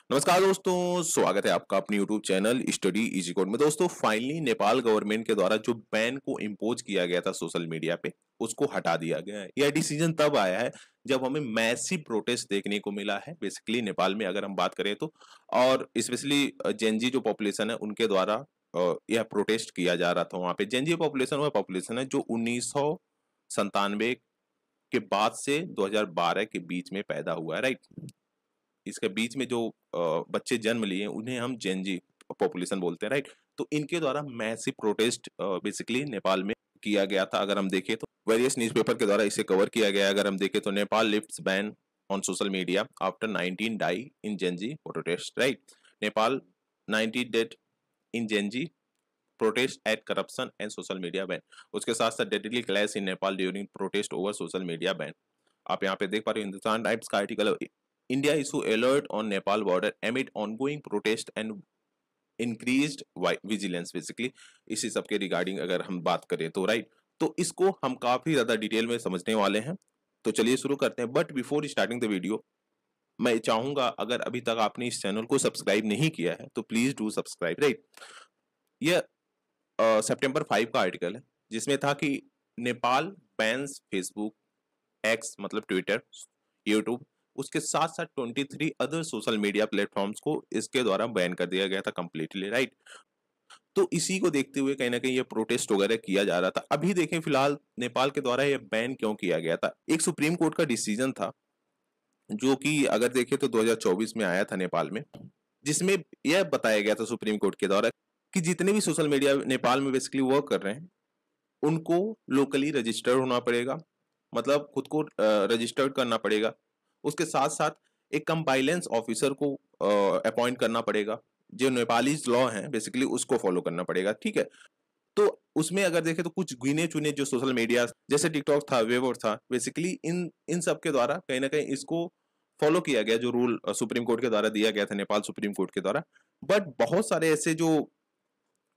नमस्कार दोस्तों, स्वागत है आपका अपने YouTube channel study easy code में। दोस्तों फाइनली नेपाल गवर्नमेंट के द्वारा जो बैन को इम्पोज किया गया था सोशल मीडिया पे, उसको हटा दिया गया है। यह डिसीजन तब आया है जब हमें मैसिव प्रोटेस्ट देखने को मिला है बेसिकली नेपाल में, अगर हम बात करें तो। और स्पेशली जेनजी जो पॉपुलेशन है उनके द्वारा यह प्रोटेस्ट किया जा रहा था। वहां पे जेनजी पॉपुलेशन वह पॉपुलेशन है जो 1997 के बाद से 2012 के बीच में पैदा हुआ है, राइट। इसके बीच में जो बच्चे जन्म लिए उन्हें हम जेनजी पॉपुलेशन बोलते हैं, राइट। तो इनके द्वारा मैसिव प्रोटेस्ट बेसिकली नेपाल में किया गया था। अगर हम देखें तो वेरियस न्यूज़पेपर के द्वारा इसे कवर किया गया है। अगर हम देखें तो Nepal lifts ban on social media after 19 die in GenZ protest, right. Nepal 90 dead in GenZ protest at corruption and social media ban. उसके साथ साथ deadly clash in Nepal during protest over social media ban. आप यहाँ पे देख पा रहे हो हिंदुस्तान टाइम्स का article, India issue alert on Nepal border amid ongoing protest and increased vigilance. Basically इसी सब के रिगार्डिंग अगर हम बात करें तो, राइट। तो इसको हम काफी ज्यादा डिटेल में समझने वाले हैं, तो चलिए शुरू करते हैं। But before starting the video, मैं चाहूंगा अगर अभी तक आपने इस चैनल को सब्सक्राइब नहीं किया है तो प्लीज डू सब्सक्राइब, राइट। यह सितंबर 5 का आर्टिकल है जिसमें था कि नेपाल बैन्स फेसबुक, एक्स मतलब ट्विटर, यूट्यूब, उसके साथ साथ 23 अदर सोशल मीडिया प्लेटफॉर्म्स को इसके द्वारा बैन कर दिया गया था कंप्लीटली, राइट। तो इसी को देखते हुए कहीं ना कहीं ये प्रोटेस्ट वगैरह किया जा रहा था। अभी देखें फिलहाल नेपाल के द्वारा ये बैन क्यों किया गया था। एक सुप्रीम कोर्ट का डिसीजन था जो कि अगर देखें तो 2024 में आया था नेपाल में, जिसमें यह बताया गया था सुप्रीम कोर्ट के द्वारा कि जितने भी सोशल मीडिया नेपाल में बेसिकली वर्क कर रहे हैं उनको लोकली रजिस्टर्ड होना पड़ेगा, मतलब खुद को रजिस्टर्ड करना पड़ेगा। उसके साथ साथ एक कंपाइलेंस ऑफिसर को अपॉइंट करना पड़ेगा, जो नेपाली लॉ है बेसिकली उसको फॉलो करना पड़ेगा, ठीक है। तो उसमें अगर देखें तो कुछ गिने चुने जो सोशल मीडिया जैसे टिकटॉक था, वेवो था, बेसिकली इन इन सब के द्वारा कहीं ना कहीं इसको फॉलो किया गया, जो रूल सुप्रीम कोर्ट के द्वारा दिया गया था, नेपाल सुप्रीम कोर्ट के द्वारा। बट बहुत सारे ऐसे जो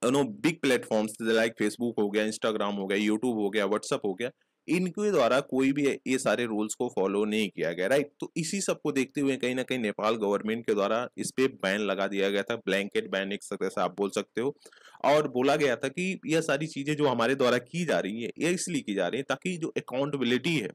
बिग प्लेटफॉर्म्स लाइक फेसबुक हो गया, इंस्टाग्राम हो गया, यूट्यूब हो गया, व्हाट्सअप हो गया, इनके द्वारा कोई भी ये सारे रूल्स को फॉलो नहीं किया गया, राइट। तो इसी सब को देखते हुए कहीं ना कहीं नेपाल गवर्नमेंट के द्वारा इस पे बैन लगा दिया गया था, ब्लैंकेट बैन एक तरह से आप बोल सकते हो। और बोला गया था कि यह सारी चीजें जो हमारे द्वारा की जा रही है ये इसलिए की जा रही है ताकि जो अकाउंटेबिलिटी है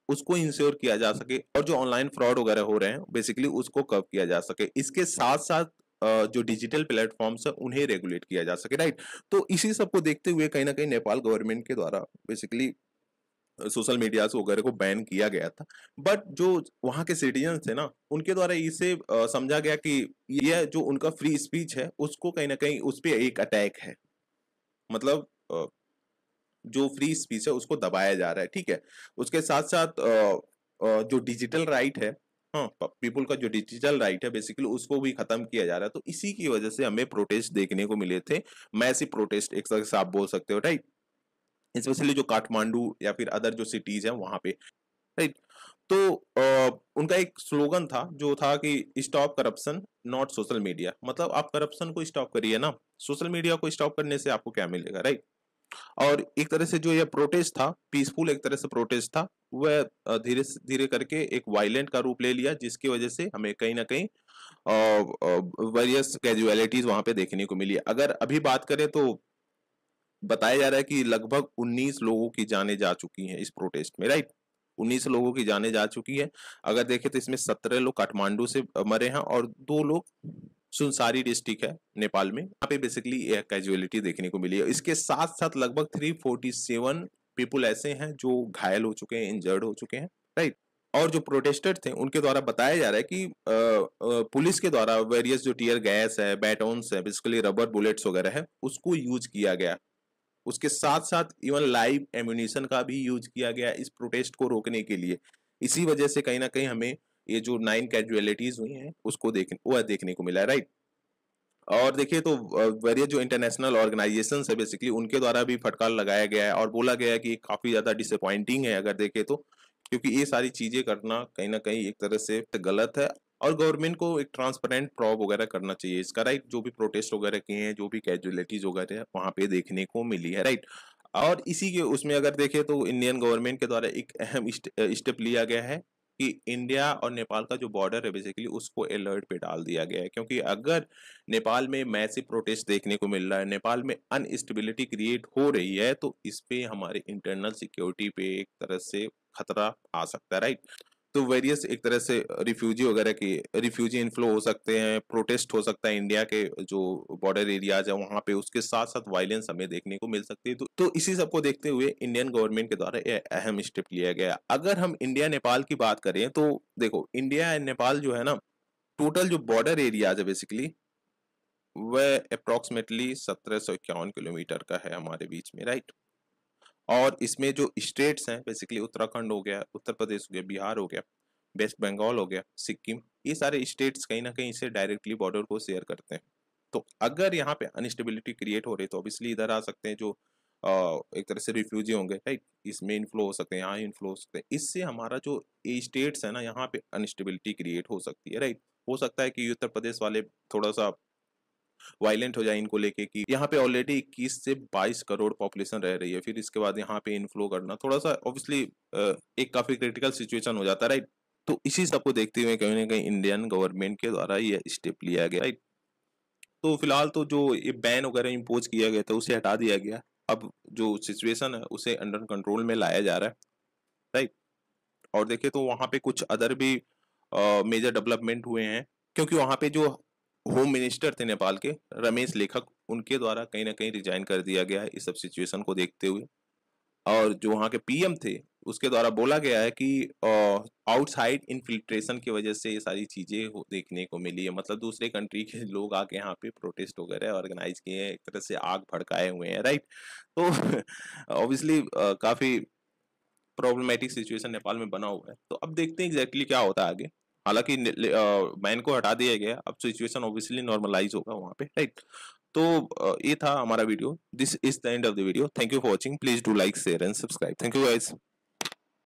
उसको इंश्योर किया जा सके, और जो ऑनलाइन फ्रॉड वगैरह हो रहे हैं बेसिकली उसको कब किया जा सके। इसके साथ साथ जो डिजिटल प्लेटफॉर्म्स है उन्हें रेगुलेट किया जा सके, राइट। तो इसी सब को देखते हुए कहीं ना कहीं नेपाल गवर्नमेंट के द्वारा बेसिकली सोशल मीडिया वगैरह को बैन किया गया था। बट जो वहां के सिटीजन थे ना उनके द्वारा इसे समझा गया कि यह जो उनका फ्री स्पीच है उसको कहीं ना कहीं उस पर एक अटैक है, मतलब जो फ्री स्पीच है उसको दबाया जा रहा है, ठीक है। उसके साथ साथ जो डिजिटल राइट है, हाँ, पीपल का जो डिजिटल राइट है बेसिकली उसको भी खत्म किया जा रहा है। तो इसी की वजह से हमें प्रोटेस्ट देखने को मिले थे, मैसिव प्रोटेस्ट एक तरह से आप बोल सकते हो, राइट। स्पेशली जो काठमांडू या फिर अदर जो सिटीज है वहां पे, राइट। तो उनका एक स्लोगन था जो था कि stop corruption not social media, मतलब आप करप्शन को स्टॉप करिए ना, सोशल मीडिया को स्टॉप करने से आपको क्या मिलेगा, राइट। और एक तरह से जो ये प्रोटेस्ट था पीसफुल एक तरह से प्रोटेस्ट था, वह धीरे धीरे करके एक वायलेंट का रूप ले लिया, जिसकी वजह से हमें कहीं ना कहीं वेरियस कैजुअलिटीज वहां पे देखने को मिली। अगर अभी बात करें तो बताया जा रहा है कि लगभग 19 लोगों की जानें जा चुकी हैं इस प्रोटेस्ट में, राइट। 19 लोगों की जानें जा चुकी है। अगर देखें तो इसमें 17 लोग काठमांडू से मरे हैं और 2 लोग सुनसारी डिस्ट्रिक्ट है नेपाल में, यहाँ पे बेसिकली यह कैजुअलिटी देखने को मिली है। इसके साथ साथ लगभग 347 पीपुल ऐसे हैं जो घायल हो चुके हैं, इंजर्ड हो चुके हैं, राइट। और जो प्रोटेस्टर थे उनके द्वारा बताया जा रहा है कि पुलिस के द्वारा वेरियस जो टीयर गैस है, बैटॉन्स है, बेसिकली रबर बुलेट्स वगैरह है, उसको यूज किया गया। उसके साथ साथ इवन लाइव एम्यूनिशन का भी यूज किया गया इस प्रोटेस्ट को रोकने के लिए। इसी वजह से कहीं ना कहीं हमें ये जो 9 कैजुअलिटीज हुई हैं उसको देखने को मिला है, राइट। और देखिए तो वेरियस जो इंटरनेशनल ऑर्गेनाइजेशन है बेसिकली उनके द्वारा भी फटकार लगाया गया है और बोला गया है कि काफी ज्यादा डिसअपॉइंटिंग है अगर देखे तो, क्योंकि ये सारी चीजें करना कहीं ना कहीं एक तरह से गलत है। और गवर्नमेंट को एक ट्रांसपेरेंट प्रॉब वगैरह करना चाहिए इसका, राइट। जो भी प्रोटेस्ट वगैरह किए हैं, जो भी कैजुअलिटीज वगैरह वहां पे देखने को मिली है, राइट। और इसी के उसमें अगर देखें तो इंडियन गवर्नमेंट के द्वारा एक अहम स्टेप लिया गया है कि इंडिया और नेपाल का जो बॉर्डर है बेसिकली उसको अलर्ट पे डाल दिया गया है, क्योंकि अगर नेपाल में मैसिव प्रोटेस्ट देखने को मिल रहा है, नेपाल में अनस्टेबिलिटी क्रिएट हो रही है, तो इस पे हमारे इंटरनल सिक्योरिटी पे एक तरह से खतरा आ सकता है, राइट। तो वेरियस एक तरह से रिफ्यूजी वगैरह की रिफ्यूजी इनफ्लो हो सकते हैं, प्रोटेस्ट हो सकता है इंडिया के जो बॉर्डर एरियाज है वहां पे, उसके साथ साथ वायलेंस हमें देखने को मिल सकती है। तो इसी सब को देखते हुए इंडियन गवर्नमेंट के द्वारा ये अहम स्टेप लिया गया। अगर हम इंडिया नेपाल की बात करें तो देखो, इंडिया एंड नेपाल जो है ना, टोटल जो बॉर्डर एरियाज है बेसिकली वह अप्रोक्सीमेटली 1751 किलोमीटर का है हमारे बीच में, राइट। और इसमें जो स्टेट्स हैं बेसिकली उत्तराखंड हो गया, उत्तर प्रदेश हो गया, बिहार हो गया, वेस्ट बंगाल हो गया, सिक्किम, ये सारे स्टेट्स कहीं ना कहीं से डायरेक्टली बॉर्डर को शेयर करते हैं। तो अगर यहाँ पे अनस्टेबिलिटी क्रिएट हो रही है तो ऑब्वियसली इधर आ सकते हैं जो एक तरह से रिफ्यूजी होंगे, राइट। इसमें इन्फ्लो हो सकते हैं, यहाँ इन्फ्लो हो सकते हैं, इससे हमारा जो स्टेट्स है ना यहाँ पे अनस्टेबिलिटी क्रिएट हो सकती है, राइट। हो सकता है कि उत्तर प्रदेश वाले थोड़ा सा वायलेंट हो जाए इनको लेके, कि यहाँ पे ऑलरेडी 21 से 22 करोड़ पॉपुलेशन रह रही है, फिर इसके बाद यहाँ पे इनफ्लो करना थोड़ा सा ऑब्वियसली एक काफी क्रिटिकल सिचुएशन हो जाता है, राइट। तो इसी सब को देखते हुए कहीं ना कहीं इंडियन गवर्नमेंट के द्वारा ये स्टेप लिया गया, राइट। तो फिलहाल तो जो ये बैन वगैरह इम्पोज किया गया था उसे हटा दिया गया। अब जो सिचुएशन है उसे अंडर कंट्रोल में लाया जा रहा है, राइट। और देखे तो वहाँ पे कुछ अदर भी मेजर डेवलपमेंट हुए हैं, क्योंकि वहाँ पे जो होम मिनिस्टर थे नेपाल के, रमेश लेखक, उनके द्वारा कहीं ना कहीं रिजाइन कर दिया गया है इस सब सिचुएशन को देखते हुए। और जो वहाँ के पीएम थे उसके द्वारा बोला गया है कि आउटसाइड इन्फिल्ट्रेशन की वजह से ये सारी चीजें देखने को मिली है, मतलब दूसरे कंट्री के लोग आके यहाँ पे प्रोटेस्ट वगैरह ऑर्गेनाइज किए हैं, एक तरह से आग भड़काए हुए हैं, राइट। तो ऑब्वियसली काफी प्रॉब्लमेटिक सिचुएशन नेपाल में बना हुआ है। तो अब देखते हैं एग्जैक्टली क्या होता है आगे। हालांकि बैन को हटा दिया गया, अब सिचुएशन ऑब्वियसली नॉर्मलाइज होगा वहाँ पे, राइट। तो ये था हमारा video. This is the end of the video. Thank you for watching. Please do like, share and subscribe. Thank you guys.